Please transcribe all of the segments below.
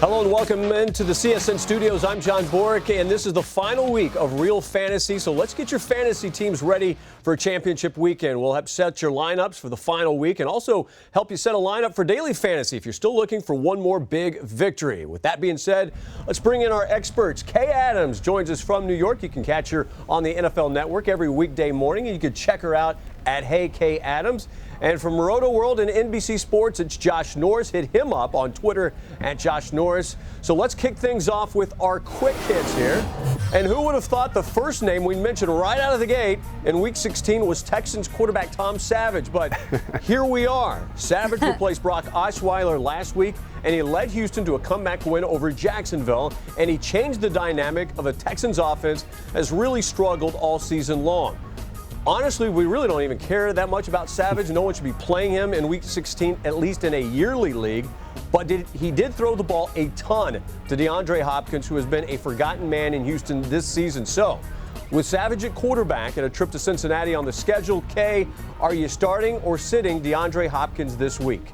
Hello and welcome into the CSN studios. I'm John Boruk, and this is the final week of Real Fantasy. So let's get your fantasy teams ready for a championship weekend. We'll help set your lineups for the final week and also help you set a lineup for daily fantasy if you're still looking for one more big victory. With that being said, let's bring in our experts. Kay Adams joins us from New York. You can catch her on the NFL Network every weekday morning, and you can check her out at Hey Kay Adams. And from Roto World and NBC Sports, it's Josh Norris. Hit him up on Twitter at Josh Norris. So let's kick things off with our quick hits here. And who would have thought the first name we mentioned right out of the gate in Week 16 was Texans quarterback Tom Savage? But here we are. Savage replaced Brock Osweiler last week, and he led Houston to a comeback win over Jacksonville. And he changed the dynamic of a Texans offense that's really struggled all season long. Honestly, we really don't even care that much about Savage. No one should be playing him in Week 16, at least in a yearly league. But he did throw the ball a ton to DeAndre Hopkins, who has been a forgotten man in Houston this season. So, with Savage at quarterback and a trip to Cincinnati on the schedule, Kay, are you starting or sitting DeAndre Hopkins this week?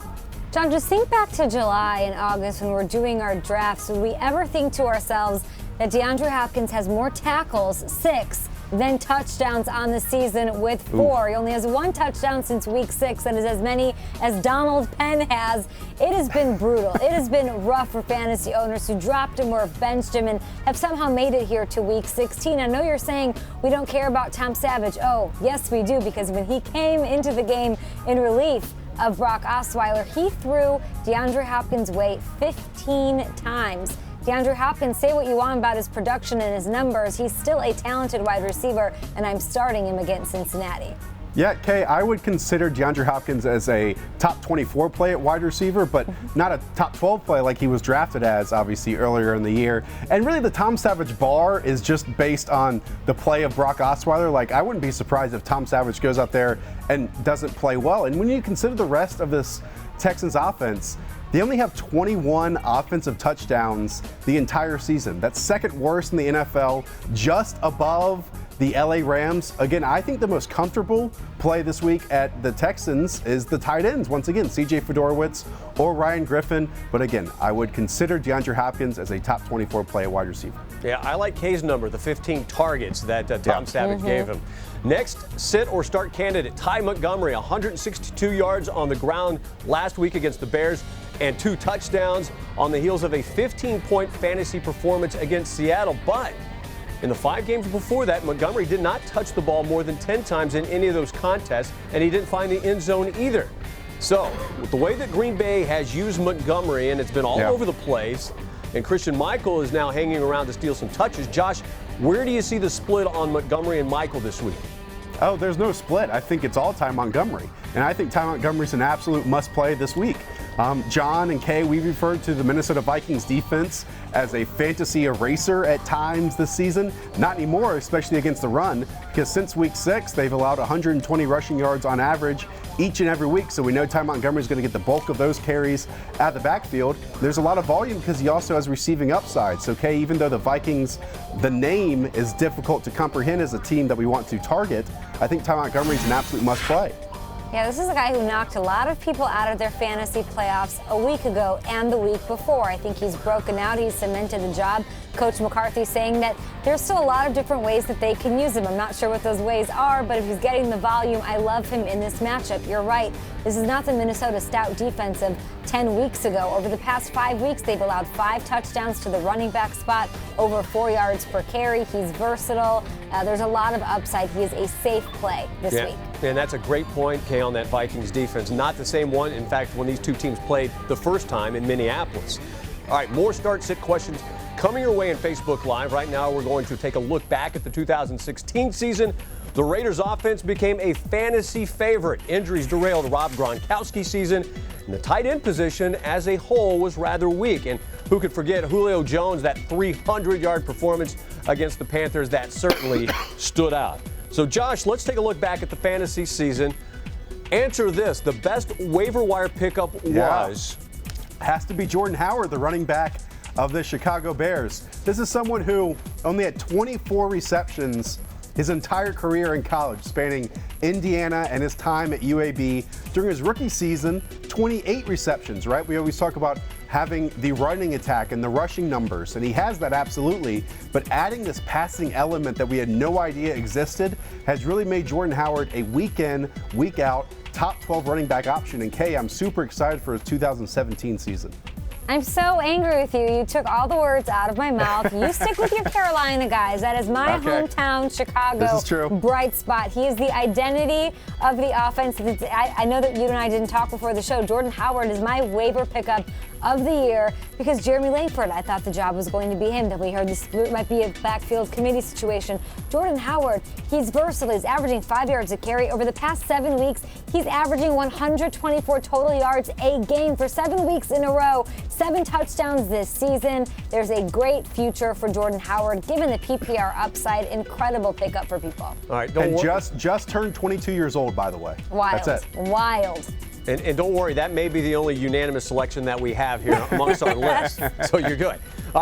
John, just think back to July and August when we're doing our drafts. Would we ever think to ourselves that DeAndre Hopkins has more tackles, 6, than touchdowns on the season with 4. He only has 1 touchdown since Week 6. That is as many as Donald Penn has. It has been brutal. It has been rough for fantasy owners who dropped him or have benched him and have somehow made it here to Week 16. I know you're saying we don't care about Tom Savage. Oh, yes, we do, because when he came into the game in relief of Brock Osweiler, he threw DeAndre Hopkins' way 15 times. DeAndre Hopkins, say what you want about his production and his numbers, he's still a talented wide receiver, and I'm starting him against Cincinnati. Yeah, Kay, I would consider DeAndre Hopkins as a top 24 play at wide receiver, but not a top 12 play like he was drafted as, obviously, earlier in the year. And really, the Tom Savage bar is just based on the play of Brock Osweiler. Like, I wouldn't be surprised if Tom Savage goes out there and doesn't play well. And when you consider the rest of this Texans offense, they only have 21 offensive touchdowns the entire season. That's second worst in the NFL, just above the LA Rams. Again, I think the most comfortable play this week at the Texans is the tight ends. Once again, CJ Fedorowicz or Ryan Griffin. But again, I would consider DeAndre Hopkins as a top 24 play at wide receiver. Yeah, I like Kay's number, the 15 targets that Tom Savage gave him. Next, sit or start candidate Ty Montgomery, 162 yards on the ground last week against the Bears and 2 touchdowns on the heels of a 15-point fantasy performance against Seattle. But in the 5 games before that, Montgomery did not touch the ball more than 10 times in any of those contests, and he didn't find the end zone either. So, with the way that Green Bay has used Montgomery, and it's been all over the place, and Christian Michael is now hanging around to steal some touches, Josh, where do you see the split on Montgomery and Michael this week? Oh, there's no split. I think it's all Ty Montgomery. And I think Ty Montgomery's an absolute must-play this week. John and Kay, we referred to the Minnesota Vikings defense as a fantasy eraser at times this season. Not anymore, especially against the run, because since Week 6, they've allowed 120 rushing yards on average each and every week. So we know Ty Montgomery's going to get the bulk of those carries out of the backfield. There's a lot of volume because he also has receiving upside. So, Kay, even though the Vikings, the name is difficult to comprehend as a team that we want to target, I think Ty Montgomery's an absolute must-play. Yeah, this is a guy who knocked a lot of people out of their fantasy playoffs a week ago and the week before. I think he's broken out. He's cemented the job. Coach McCarthy saying that there's still a lot of different ways that they can use him. I'm not sure what those ways are, but if he's getting the volume, I love him in this matchup. You're right. This is not the Minnesota stout defense of 10 weeks ago. Over the past 5 weeks, they've allowed 5 touchdowns to the running back spot, over 4 yards per carry. He's versatile. There's a lot of upside. He is a safe play this week. And that's a great point, Kay, on that Vikings defense. Not the same one, in fact, when these two teams played the first time in Minneapolis. All right, more start-sit questions coming your way in Facebook Live. Right now, we're going to take a look back at the 2016 season. The Raiders' offense became a fantasy favorite. Injuries derailed Rob Gronkowski's season, and the tight end position as a whole was rather weak. And who could forget Julio Jones, that 300-yard performance against the Panthers? That certainly stood out. So, Josh, let's take a look back at the fantasy season. Answer this. The best waiver wire pickup was? Has to be Jordan Howard, the running back of the Chicago Bears. This is someone who only had 24 receptions his entire career in college, spanning Indiana and his time at UAB. During his rookie season, 28 receptions, right? We always talk about having the running attack and the rushing numbers, and he has that absolutely, but adding this passing element that we had no idea existed has really made Jordan Howard a week in, week out, top 12 running back option. And Kay, I'm super excited for his 2017 season. I'm so angry with you. You took all the words out of my mouth. You stick with your Carolina guys. That is my hometown, Chicago. This is true. Bright spot. He is the identity of the offense. I know that you and I didn't talk before the show. Jordan Howard is my waiver pickup of the year because Jeremy Langford, I thought the job was going to be him. Then we heard this might be a backfield committee situation. Jordan Howard, he's versatile. He's averaging 5 yards a carry. Over the past 7 weeks, he's averaging 124 total yards a game for 7 weeks in a row. 7 touchdowns this season. There's a great future for Jordan Howard, given the PPR upside. Incredible pickup for people. All right, just turned 22 years old, by the way. Wild. That's it. Wild. And don't worry, that may be the only unanimous selection that we have here amongst our list. So you're good.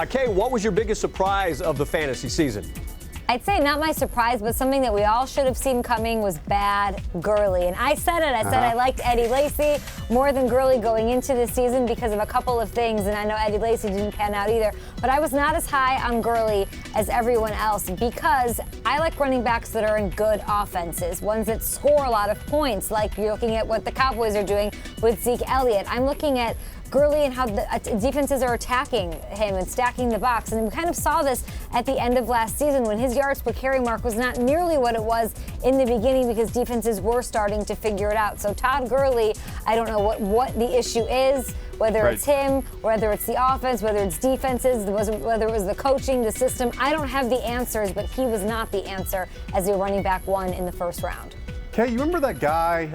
Kay, what was your biggest surprise of the fantasy season? I'd say not my surprise, but something that we all should have seen coming was bad Gurley. And I said it. I said I liked Eddie Lacy more than Gurley going into this season because of a couple of things. And I know Eddie Lacy didn't pan out either. But I was not as high on Gurley as everyone else because I like running backs that are in good offenses, ones that score a lot of points, like you're looking at what the Cowboys are doing with Zeke Elliott. I'm looking at Gurley and how the defenses are attacking him and stacking the box. And we kind of saw this at the end of last season when his yards per carry mark was not nearly what it was in the beginning because defenses were starting to figure it out. So Todd Gurley, I don't know what the issue is, whether it's him, whether it's the offense, whether it's defenses, whether it was the coaching, the system. I don't have the answers, but he was not the answer as a running back one in the first round. Kay, you remember that guy?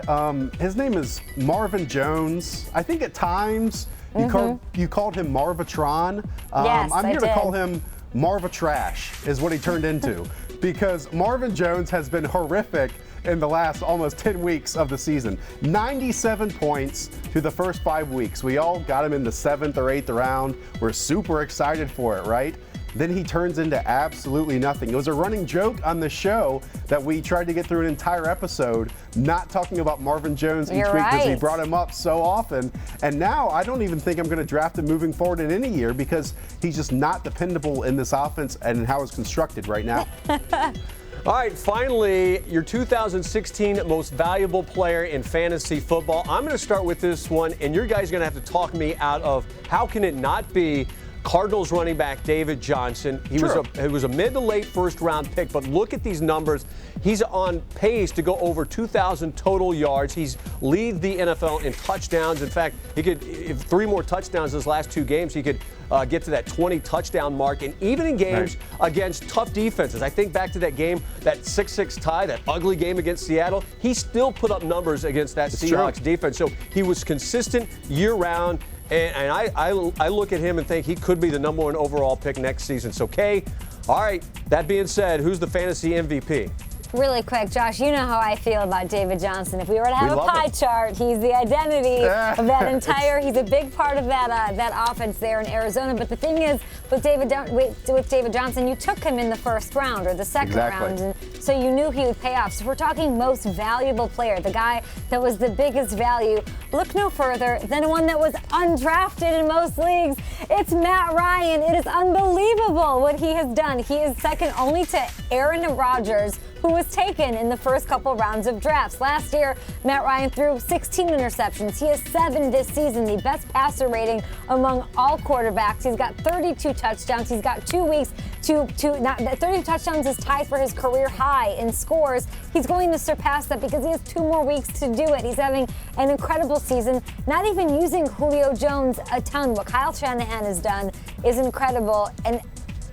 His name is Marvin Jones. I think at times you called him Marvatron. Yes, I'm here to did. call him Marvatrash is what he turned into because Marvin Jones has been horrific in the last almost 10 weeks of the season. 97 points through the first 5 weeks. We all got him in the 7th or 8th round. We're super excited for it, right? Then he turns into absolutely nothing. It was a running joke on the show that we tried to get through an entire episode not talking about Marvin Jones each week because he brought him up so often. And now I don't even think I'm going to draft him moving forward in any year because he's just not dependable in this offense and how it's constructed right now. All right, finally, your 2016 most valuable player in fantasy football. I'm going to start with this one, and you guys are going to have to talk me out of how can it not be Cardinals running back David Johnson. He was a mid to late first round pick, but look at these numbers. He's on pace to go over 2,000 total yards. He's lead the NFL in touchdowns. In fact, he could, if 3 more touchdowns his last 2 games, he could get to that 20 touchdown mark. And even in games against tough defenses, I think back to that game, that 6-6 tie, that ugly game against Seattle, he still put up numbers against that Seahawks defense. So he was consistent year round. And I look at him and think he could be the #1 overall pick next season. So, Kay, all right, that being said, who's the fantasy MVP? Really quick, Josh, you know how I feel about David Johnson. If we were to have a pie chart, he's the identity of that entire. He's a big part of that offense there in Arizona. But the thing is, with David Johnson, you took him in the first round or the second round, and so you knew he would pay off. So if we're talking most valuable player, the guy that was the biggest value, look no further than one that was undrafted in most leagues. It's Matt Ryan. It is unbelievable what he has done. He is second only to Aaron Rodgers, who was taken in the first couple rounds of drafts. Last year, Matt Ryan threw 16 interceptions. He has 7 this season, the best passer rating among all quarterbacks. He's got 32 touchdowns. He's got 2 weeks to 30 touchdowns is tied for his career high in scores. He's going to surpass that because he has 2 more weeks to do it. He's having an incredible season, not even using Julio Jones a ton. What Kyle Shanahan has done is incredible. And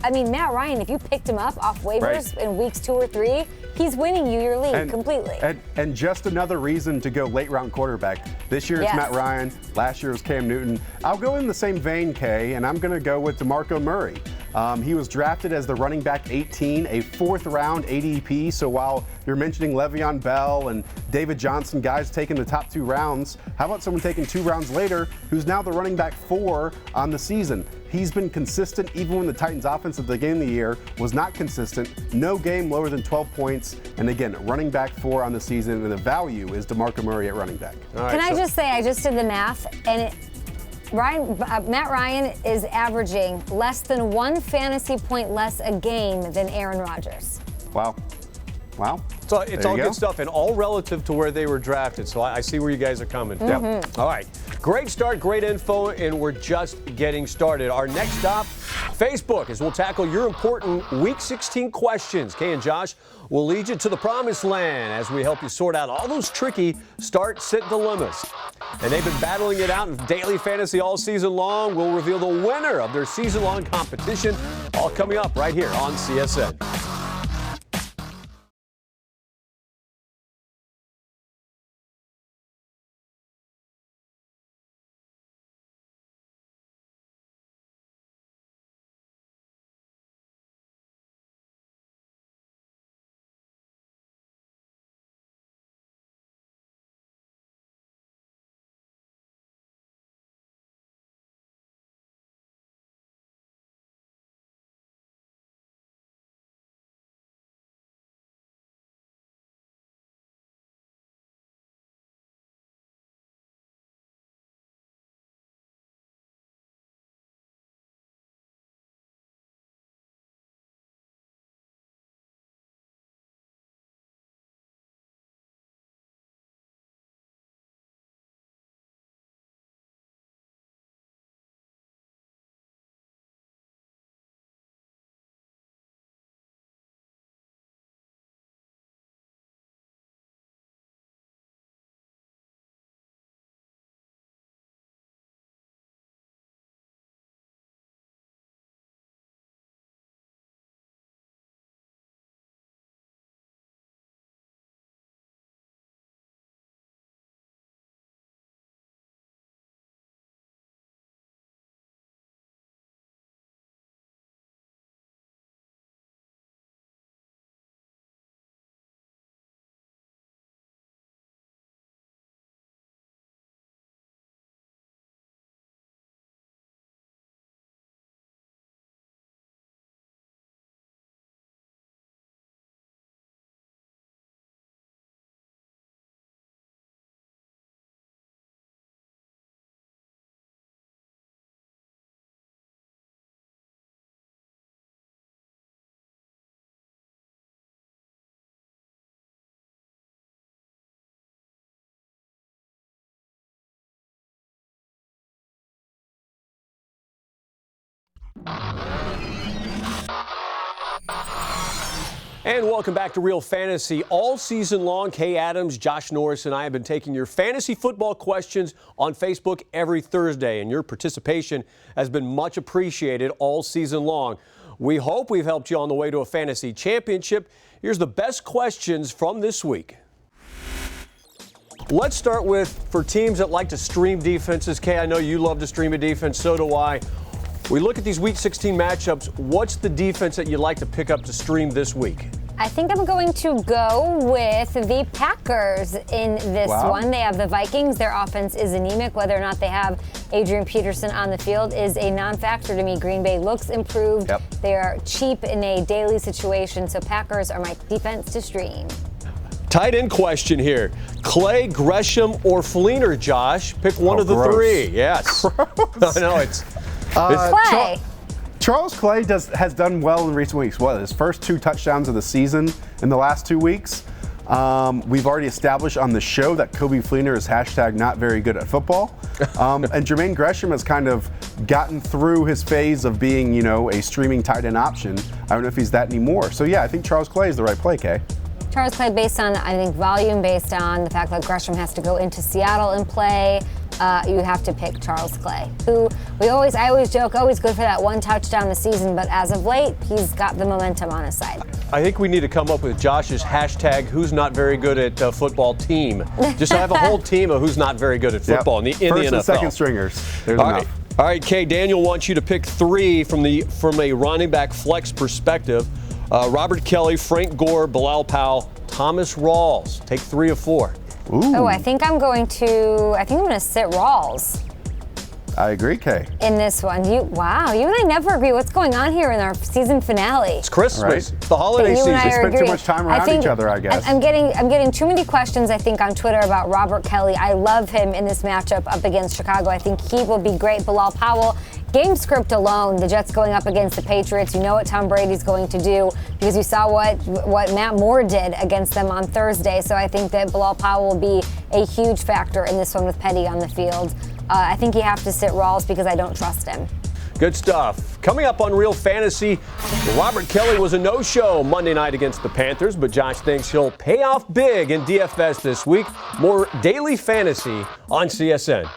I mean, Matt Ryan, if you picked him up off waivers in weeks 2 or 3, he's winning you your league completely. And just another reason to go late round quarterback. This year it's Matt Ryan. Last year it was Cam Newton. I'll go in the same vein, Kay, and I'm going to go with DeMarco Murray. He was drafted as the running back 18, a 4th round ADP. So while you're mentioning Le'Veon Bell and David Johnson, guys taking the top 2 rounds, how about someone taking 2 rounds later who's now the running back 4 on the season? He's been consistent even when the Titans offense at the beginning of the year was not consistent. No game lower than 12 points. And again, running back 4 on the season, and the value is DeMarco Murray at running back. Can I just say, I just did the math, and Matt Ryan is averaging less than 1 fantasy point less a game than Aaron Rodgers. Wow. So it's all good stuff and all relative to where they were drafted. So I see where you guys are coming. Yep. All right. Great start, great info, and we're just getting started. Our next stop, Facebook, as we'll tackle your important Week 16 questions. Kay and Josh will lead you to the promised land as we help you sort out all those tricky start-sit dilemmas. And they've been battling it out in daily fantasy all season long. We'll reveal the winner of their season-long competition, all coming up right here on CSN. And welcome back to Real Fantasy. All season long, Kay Adams, Josh Norris, and I have been taking your fantasy football questions on Facebook every Thursday, and your participation has been much appreciated all season long. We hope we've helped you on the way to a fantasy championship. Here's the best questions from this week. Let's start with, for teams that like to stream defenses. Kay, I know you love to stream a defense, so do I. We look at these Week 16 matchups. What's the defense that you'd like to pick up to stream this week? I think I'm going to go with the Packers in this one. They have the Vikings. Their offense is anemic. Whether or not they have Adrian Peterson on the field is a non-factor to me. Green Bay looks improved. They are cheap in a daily situation, so Packers are my defense to stream. Tight end question here. Clay, Gresham, or Fleener, Josh? Pick one of the three. Yes. I know it's Clay. Charles Clay has done well in recent weeks. His first 2 touchdowns of the season in the last 2 weeks. We've already established on the show that Kobe Fleener is #not very good at football. And Jermaine Gresham has kind of gotten through his phase of being, a streaming tight end option. I don't know if he's that anymore. So yeah, I think Charles Clay is the right play, Kay. Charles Clay based on, I think, volume, based on the fact that Gresham has to go into Seattle and play. You have to pick Charles Clay, who I always joke, always good for that 1 touchdown this season, but as of late, he's got the momentum on his side. I think we need to come up with Josh's #who's not very good at football team. Just have a whole team of who's not very good at football in the NFL. First and second stringers. There's All enough. right. All right, Kay, Daniel wants you to pick 3 from a running back flex perspective. Robert Kelly, Frank Gore, Bilal Powell, Thomas Rawls. Take 3 of 4. Ooh. Oh, I think I'm going to sit Rawls. I agree, Kay. In this one, wow, you and I never agree. What's going on here in our season finale? It's Christmas. Right. It's the holiday You season. and I We are spend too agreeing. much time around each other, I guess. I'm getting too many questions, I think, on Twitter about Robert Kelly. I love him in this matchup up against Chicago. I think he will be great. Bilal Powell, game script alone, the Jets going up against the Patriots. You know what Tom Brady's going to do because you saw what Matt Moore did against them on Thursday. So I think that Bilal Powell will be a huge factor in this one with Petty on the field. I think you have to sit Rawls because I don't trust him. Good stuff. Coming up on Real Fantasy, Robert Kelly was a no-show Monday night against the Panthers, but Josh thinks he'll pay off big in DFS this week. More daily fantasy on CSN.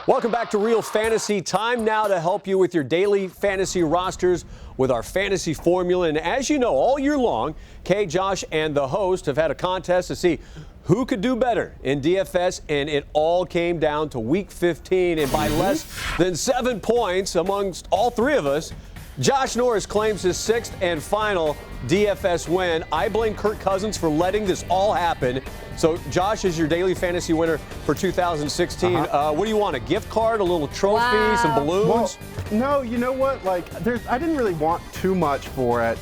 Welcome back to Real Fantasy. Time now to help you with your daily fantasy rosters with our fantasy formula. And as you know, all year long, Kay, Josh, and the host have had a contest to see who could do better in DFS, and it all came down to Week 15. And by less than 7 points amongst all three of us, Josh Norris claims his sixth and final DFS win. I blame Kirk Cousins for letting this all happen. So Josh is your daily fantasy winner for 2016. What do you want, a gift card, a little trophy, some balloons? Well, no, you know what? Like, I didn't really want too much for it.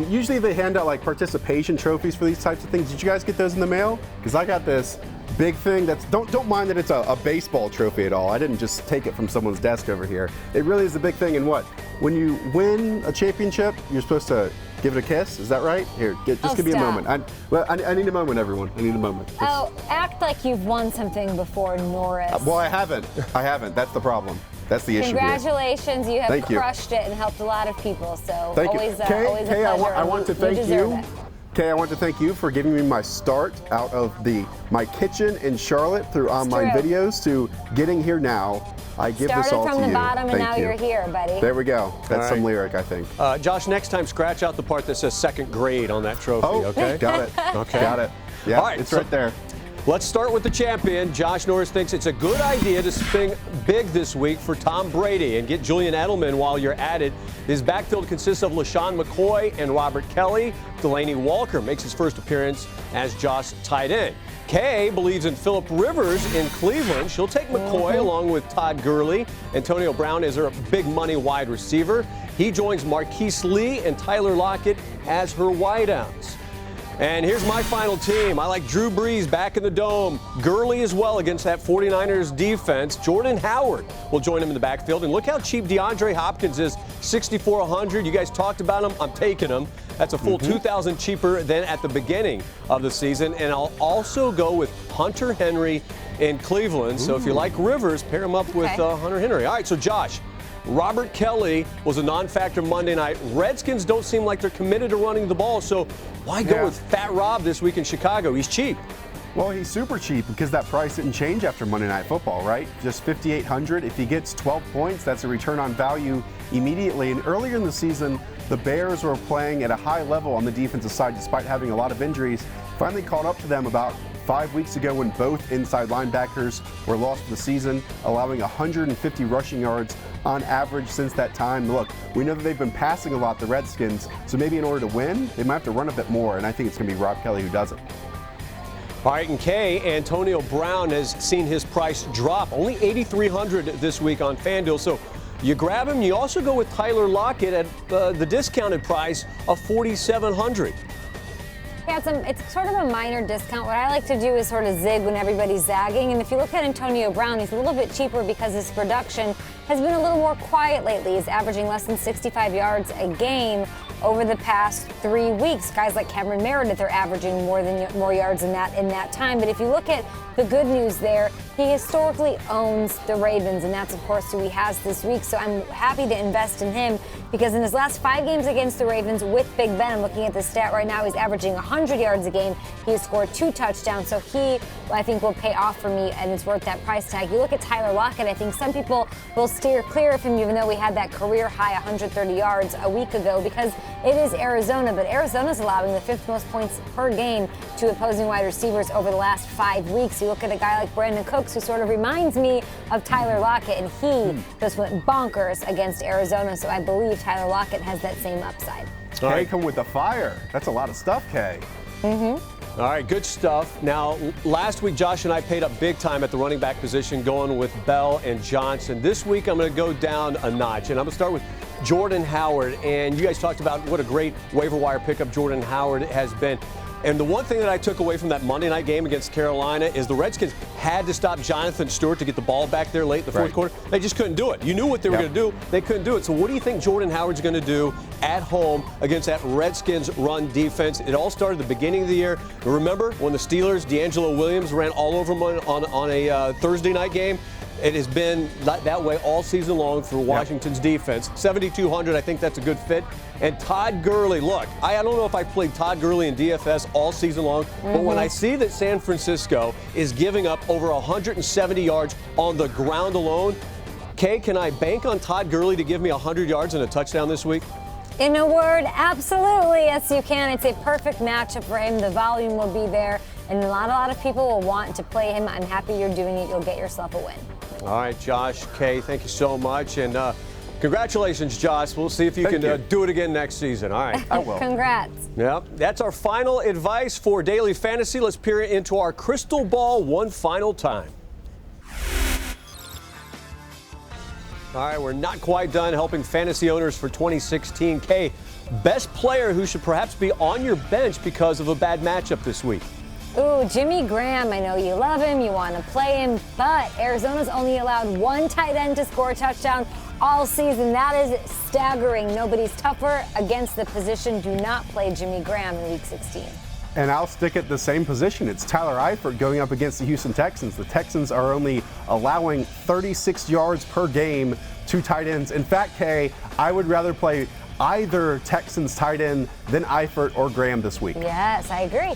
Usually they hand out like participation trophies for these types of things. Did you guys get those in the mail? Because I got this big thing that's, don't mind that it's a baseball trophy at all. I didn't just take it from someone's desk over here. It really is a big thing. And what? When you win a championship, you're supposed to give it a kiss. Is that right? Here, just give me a moment. I need a moment, everyone. I need a moment. Act like you've won something before, Norris. Well, I haven't. That's the problem. That's the issue. Congratulations, you have crushed it and helped a lot of people. So Thank always, you. Kay, always a pleasure. I want to thank you. Kay, I want to thank you for giving me my start out of my kitchen in Charlotte through online videos to getting here now. I give this all to you. Started from the bottom and now you. you're here, buddy. There we go. That's some lyric, I think. Josh, next time scratch out the part that says second grade on that trophy, okay? Got it. Okay. Got it. Yeah, all right, it's right there. Let's start with the champion. Josh Norris thinks it's a good idea to swing big this week for Tom Brady and get Julian Edelman while you're at it. His backfield consists of LaShawn McCoy and Robert Kelly. Delaney Walker makes his first appearance as Josh tight end. Kay believes in Phillip Rivers in Cleveland. She'll take McCoy along with Todd Gurley. Antonio Brown is her big money wide receiver. He joins Marquise Lee and Tyler Lockett as her wideouts. And here's my final team. I like Drew Brees back in the dome. Gurley as well against that 49ers defense. Jordan Howard will join him in the backfield. And look how cheap DeAndre Hopkins is, $6,400. You guys talked about him. I'm taking him. That's a full $2,000 cheaper than at the beginning of the season. And I'll also go with Hunter Henry in Cleveland. So if you like Rivers, pair him up with Hunter Henry. All right, so Josh, Robert Kelly was a non-factor Monday night. Redskins don't seem like they're committed to running the ball, so why go with Fat Rob this week in Chicago? He's cheap. Well, he's super cheap because that price didn't change after Monday Night Football, right? Just $5,800. If he gets 12 points, that's a return on value immediately. And earlier in the season, the Bears were playing at a high level on the defensive side despite having a lot of injuries. Finally caught up to them about 5 weeks ago when both inside linebackers were lost for the season, allowing 150 rushing yards on average since that time. Look, we know that they've been passing a lot, the Redskins, so maybe in order to win, they might have to run a bit more, and I think it's going to be Rob Kelly who does it. All right, and Kay, Antonio Brown has seen his price drop, only $8,300 this week on FanDuel, so you grab him. You also go with Tyler Lockett at the discounted price of $4,700. Yeah, it's sort of a minor discount. What I like to do is sort of zig when everybody's zagging. And if you look at Antonio Brown, he's a little bit cheaper because his production has been a little more quiet lately. He's averaging less than 65 yards a game over the past 3 weeks. Guys like Cameron Meredith are averaging more yards than that in that time. But if you look at the good news there, he historically owns the Ravens, and that's, of course, who he has this week. So I'm happy to invest in him because in his last 5 games against the Ravens with Big Ben, I'm looking at the stat right now, he's averaging 100 yards a game. He has scored 2 touchdowns, so he, I think, will pay off for me, and it's worth that price tag. You look at Tyler Lockett, I think some people will steer clear of him even though we had that career-high 130 yards a week ago because it is Arizona, but Arizona's allowing the 5th most points per game to opposing wide receivers over the last 5 weeks. You look at a guy like Brandon Cooks, who sort of reminds me of Tyler Lockett, and he just went bonkers against Arizona, so I believe Tyler Lockett has that same upside. All right, come with the fire. That's a lot of stuff, Kay. All right, good stuff. Now, last week, Josh and I paid up big time at the running back position, going with Bell and Johnson. This week, I'm going to go down a notch, and I'm going to start with Jordan Howard. And you guys talked about what a great waiver wire pickup Jordan Howard has been. And the one thing that I took away from that Monday night game against Carolina is the Redskins had to stop Jonathan Stewart to get the ball back there late in the fourth quarter. They just couldn't do it. You knew what they were going to do. They couldn't do it. So what do you think Jordan Howard's going to do at home against that Redskins run defense? It all started at the beginning of the year. Remember when the Steelers, D'Angelo Williams, ran all over them on a Thursday night game? It has been that way all season long for Washington's defense. 7,200, I think that's a good fit. And Todd Gurley, look, I don't know if I played Todd Gurley in DFS all season long, but when I see that San Francisco is giving up over 170 yards on the ground alone, Kay, can I bank on Todd Gurley to give me 100 yards and a touchdown this week? In a word, absolutely, yes you can. It's a perfect matchup for him. The volume will be there, and a lot of people will want to play him. I'm happy you're doing it. You'll get yourself a win. All right, Josh, Kay, thank you so much. And congratulations, Josh. We'll see if you can do it again next season. All right. I will. Congrats. Yep. That's our final advice for Daily Fantasy. Let's peer into our crystal ball one final time. All right, we're not quite done helping fantasy owners for 2016. Kay, best player who should perhaps be on your bench because of a bad matchup this week. Ooh, Jimmy Graham. I know you love him, you want to play him, but Arizona's only allowed 1 tight end to score a touchdown all season. That is staggering. Nobody's tougher against the position. Do not play Jimmy Graham in Week 16. And I'll stick at the same position. It's Tyler Eifert going up against the Houston Texans. The Texans are only allowing 36 yards per game to tight ends. In fact, Kay, I would rather play either Texans tight end than Eifert or Graham this week. Yes, I agree.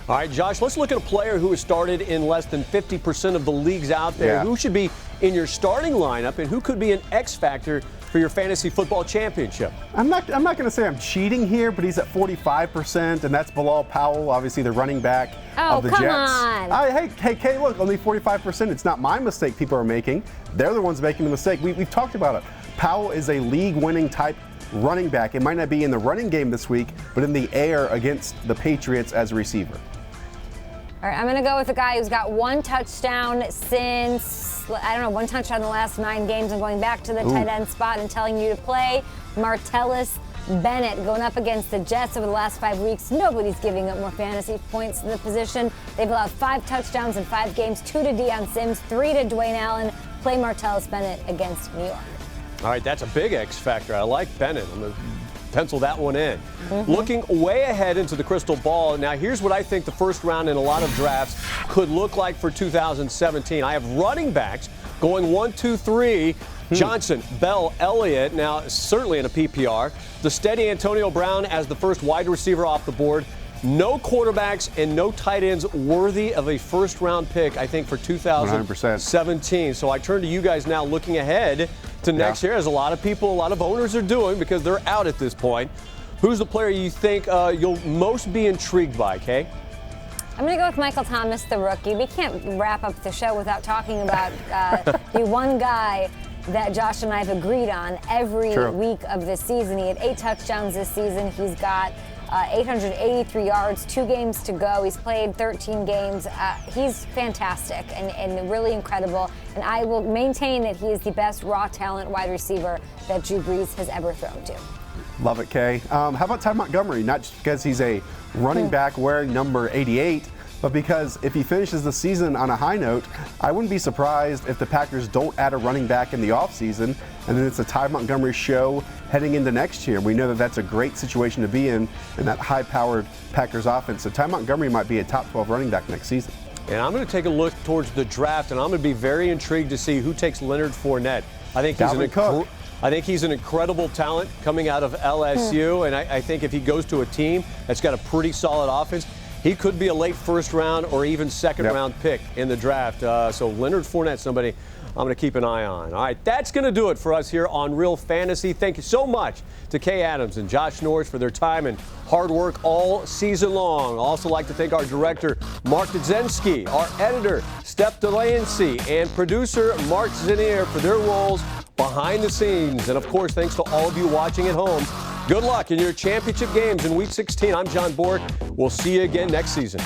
All right, Josh, let's look at a player who has started in less than 50% of the leagues out there. Who should be in your starting lineup and who could be an X factor for your fantasy football championship? I'm not going to say I'm cheating here, but he's at 45%, and that's Bilal Powell, obviously the running back of the come Jets. on. Hey, Kay, look, only 45%. It's not my mistake people are making. They're the ones making the mistake. We've talked about it. Powell is a league-winning type running back. It might not be in the running game this week, but in the air against the Patriots as a receiver. All right, I'm going to go with a guy who's got one touchdown since, one touchdown in the last 9 games. I'm going back to the tight end spot and telling you to play Martellus Bennett going up against the Jets over the last 5 weeks. Nobody's giving up more fantasy points in the position. They've allowed 5 touchdowns in 5 games, 2 to Deion Sims, 3 to Dwayne Allen. Play Martellus Bennett against New York. All right, that's a big X factor. I like Bennett. I'm going to pencil that one in. Looking way ahead into the crystal ball. Now, here's what I think the first round in a lot of drafts could look like for 2017. I have running backs going 1, 2, 3. Johnson, Bell, Elliott, now certainly in a PPR. The steady Antonio Brown as the first wide receiver off the board. No quarterbacks and no tight ends worthy of a first-round pick, I think, for 2017. 100%. So I turn to you guys now looking ahead to next year, as a lot of people, a lot of owners are doing because they're out at this point. Who's the player you think you'll most be intrigued by, Kay? I'm going to go with Michael Thomas, the rookie. We can't wrap up the show without talking about the one guy that Josh and I have agreed on every week of this season. He had 8 touchdowns this season. He's got 883 yards, 2 games to go. He's played 13 games. He's fantastic and really incredible. And I will maintain that he is the best raw talent wide receiver that Drew Brees has ever thrown to. Love it, Kay. How about Ty Montgomery? Not just because he's a running back wearing number 88, but because if he finishes the season on a high note, I wouldn't be surprised if the Packers don't add a running back in the offseason, and then it's a Ty Montgomery show heading into next year. We know that that's a great situation to be in that high-powered Packers offense. So Ty Montgomery might be a top 12 running back next season. And I'm going to take a look towards the draft, and I'm going to be very intrigued to see who takes Leonard Fournette. I think he's an incredible talent coming out of LSU, and I think if he goes to a team that's got a pretty solid offense, he could be a late first round or even second round pick in the draft. So Leonard Fournette, somebody I'm going to keep an eye on. All right, that's going to do it for us here on Real Fantasy. Thank you so much to Kay Adams and Josh Norris for their time and hard work all season long. I'd also like to thank our director, Mark Zaner, our editor, Steph Delancey, and producer, Mark Zaner, for their roles behind the scenes. And, of course, thanks to all of you watching at home. Good luck in your championship games in Week 16. I'm John Boruk. We'll see you again next season.